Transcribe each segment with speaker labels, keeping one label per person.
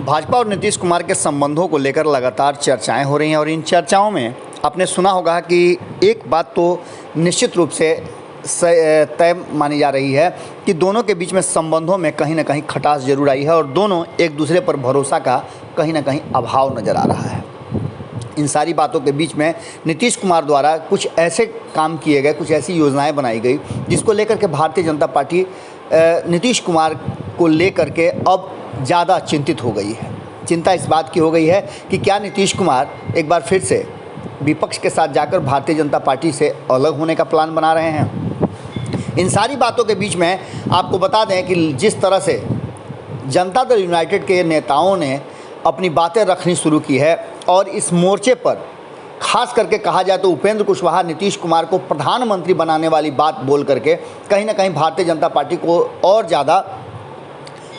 Speaker 1: भाजपा और नीतीश कुमार के संबंधों को लेकर लगातार चर्चाएं हो रही हैं और इन चर्चाओं में आपने सुना होगा कि एक बात तो निश्चित रूप से तय मानी जा रही है कि दोनों के बीच में संबंधों में कहीं ना कहीं खटास जरूर आई है और दोनों एक दूसरे पर भरोसा का कहीं ना कहीं अभाव नज़र आ रहा है। इन सारी बातों के बीच में नीतीश कुमार द्वारा कुछ ऐसे काम किए गए, कुछ ऐसी योजनाएं बनाई गई जिसको लेकर के भारतीय जनता पार्टी नीतीश कुमार को लेकर के अब ज़्यादा चिंतित हो गई है। चिंता इस बात की हो गई है कि क्या नीतीश कुमार एक बार फिर से विपक्ष के साथ जाकर भारतीय जनता पार्टी से अलग होने का प्लान बना रहे हैं। इन सारी बातों के बीच में आपको बता दें कि जिस तरह से जनता दल यूनाइटेड के नेताओं ने अपनी बातें रखनी शुरू की है और इस मोर्चे पर खास करके कहा जाए तो उपेंद्र कुशवाहा नीतीश कुमार को प्रधानमंत्री बनाने वाली बात बोल करके कहीं ना कहीं भारतीय जनता पार्टी को और ज़्यादा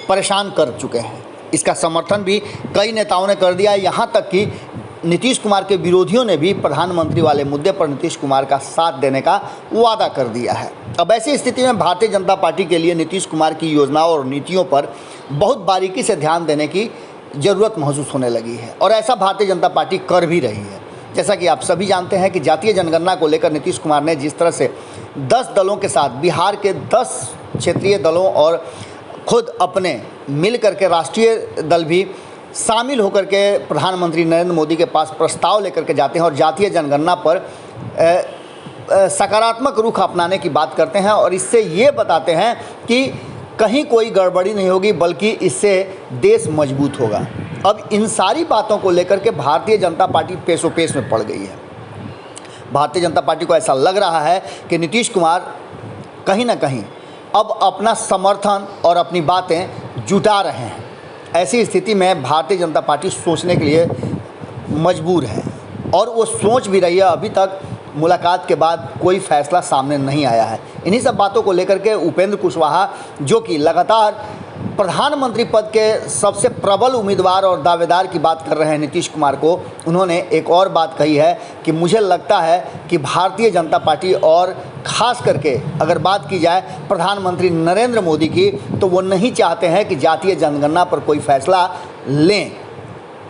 Speaker 1: परेशान कर चुके हैं। इसका समर्थन भी कई नेताओं ने कर दिया है, यहाँ तक कि नीतीश कुमार के विरोधियों ने भी प्रधानमंत्री वाले मुद्दे पर नीतीश कुमार का साथ देने का वादा कर दिया है। अब ऐसी स्थिति में भारतीय जनता पार्टी के लिए नीतीश कुमार की योजनाओं और नीतियों पर बहुत बारीकी से ध्यान देने की ज़रूरत महसूस होने लगी है और ऐसा भारतीय जनता पार्टी कर भी रही है। जैसा कि आप सभी जानते हैं कि जातीय जनगणना को लेकर नीतीश कुमार ने जिस तरह से 10 दलों के साथ बिहार के 10 क्षेत्रीय दलों और खुद अपने मिल करके राष्ट्रीय दल भी शामिल होकर के प्रधानमंत्री नरेंद्र मोदी के पास प्रस्ताव लेकर के जाते हैं और जातीय जनगणना पर सकारात्मक रुख अपनाने की बात करते हैं और इससे ये बताते हैं कि कहीं कोई गड़बड़ी नहीं होगी बल्कि इससे देश मजबूत होगा। अब इन सारी बातों को लेकर के भारतीय जनता पार्टी पेशोपेश में पड़ गई है। भारतीय जनता पार्टी को ऐसा लग रहा है कि नीतीश कुमार कहीं ना कहीं अब अपना समर्थन और अपनी बातें जुटा रहे हैं। ऐसी स्थिति में भारतीय जनता पार्टी सोचने के लिए मजबूर है और वो सोच भी रही है। अभी तक मुलाकात के बाद कोई फैसला सामने नहीं आया है। इन्हीं सब बातों को लेकर के उपेंद्र कुशवाहा, जो कि लगातार प्रधानमंत्री पद के सबसे प्रबल उम्मीदवार और दावेदार की बात कर रहे हैं नीतीश कुमार को, उन्होंने एक और बात कही है कि मुझे लगता है कि भारतीय जनता पार्टी और ख़ास करके अगर बात की जाए प्रधानमंत्री नरेंद्र मोदी की, तो वो नहीं चाहते हैं कि जातीय जनगणना पर कोई फैसला लें,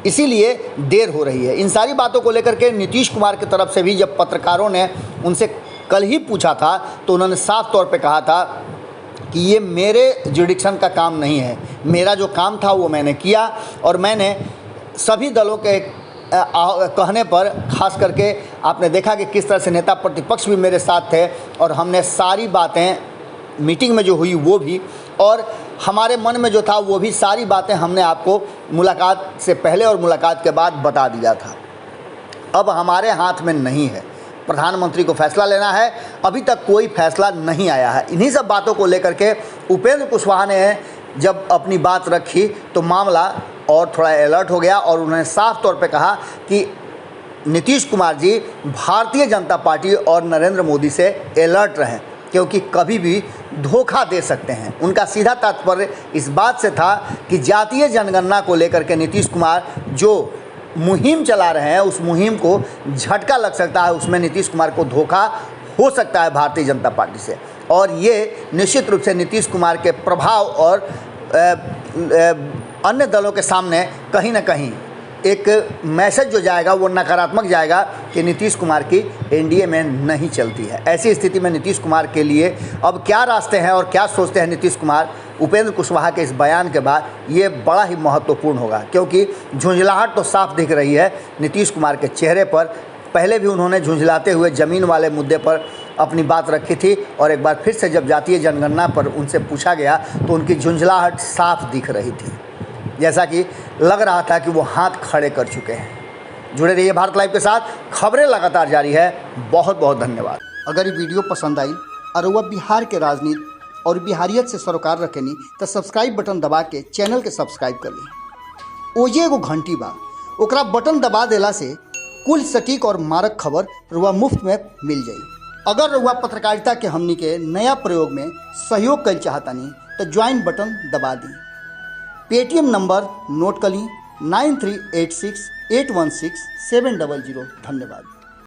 Speaker 1: इसीलिए देर हो रही है। इन सारी बातों को लेकर के नीतीश कुमार की तरफ से भी जब पत्रकारों ने उनसे कल ही पूछा था तो उन्होंने साफ तौर पे कहा था कि ये मेरे जुडिक्शन का काम नहीं है, मेरा जो काम था वो मैंने किया और मैंने सभी दलों के कहने पर खास करके आपने देखा कि किस तरह से नेता प्रतिपक्ष भी मेरे साथ थे और हमने सारी बातें मीटिंग में जो हुई वो भी और हमारे मन में जो था वो भी सारी बातें हमने आपको मुलाकात से पहले और मुलाकात के बाद बता दिया था। अब हमारे हाथ में नहीं है, प्रधानमंत्री को फैसला लेना है, अभी तक कोई फैसला नहीं आया है। इन्हीं सब बातों को लेकर के उपेंद्र कुशवाहा ने जब अपनी बात रखी तो मामला और थोड़ा अलर्ट हो गया और उन्होंने साफ तौर पे कहा कि नीतीश कुमार जी भारतीय जनता पार्टी और नरेंद्र मोदी से अलर्ट रहें क्योंकि कभी भी धोखा दे सकते हैं। उनका सीधा तात्पर्य इस बात से था कि जातीय जनगणना को लेकर के नीतीश कुमार जो मुहिम चला रहे हैं उस मुहिम को झटका लग सकता है, उसमें नीतीश कुमार को धोखा हो सकता है भारतीय जनता पार्टी से और ये निश्चित रूप से नीतीश कुमार के प्रभाव और अन्य दलों के सामने कहीं ना कहीं एक मैसेज जो जाएगा वो नकारात्मक जाएगा कि नीतीश कुमार की एनडीए में नहीं चलती है। ऐसी स्थिति में नीतीश कुमार के लिए अब क्या रास्ते हैं और क्या सोचते हैं नीतीश कुमार उपेंद्र कुशवाहा के इस बयान के बाद, ये बड़ा ही महत्वपूर्ण होगा क्योंकि झुंझलाहट तो साफ दिख रही है नीतीश कुमार के चेहरे पर। पहले भी उन्होंने झुंझलाते हुए ज़मीन वाले मुद्दे पर अपनी बात रखी थी और एक बार फिर से जब जातीय जनगणना पर उनसे पूछा गया तो उनकी झुंझलाहट साफ दिख रही थी, जैसा कि लग रहा था कि वो हाथ खड़े कर चुके हैं। जुड़े रहिए भारत लाइव के साथ, खबरें लगातार जारी है। बहुत बहुत धन्यवाद। अगर ये वीडियो पसंद आई और वह बिहार के राजनीति और बिहारियत से सरोकार रखेनी तो सब्सक्राइब बटन दबा के चैनल के सब्सक्राइब कर ली। ओजे एगो घंटी बा, ओकरा बटन दबा देला से कुल सटीक और मारक खबर रुआ मुफ्त में मिल जाई। अगर रुआ पत्रकारिता के हमनी के नया प्रयोग में सहयोग कर चाहतानी तो ज्वाइन बटन दबा दी। पेटीएम नंबर नोट कर ली 9386816700। धन्यवाद।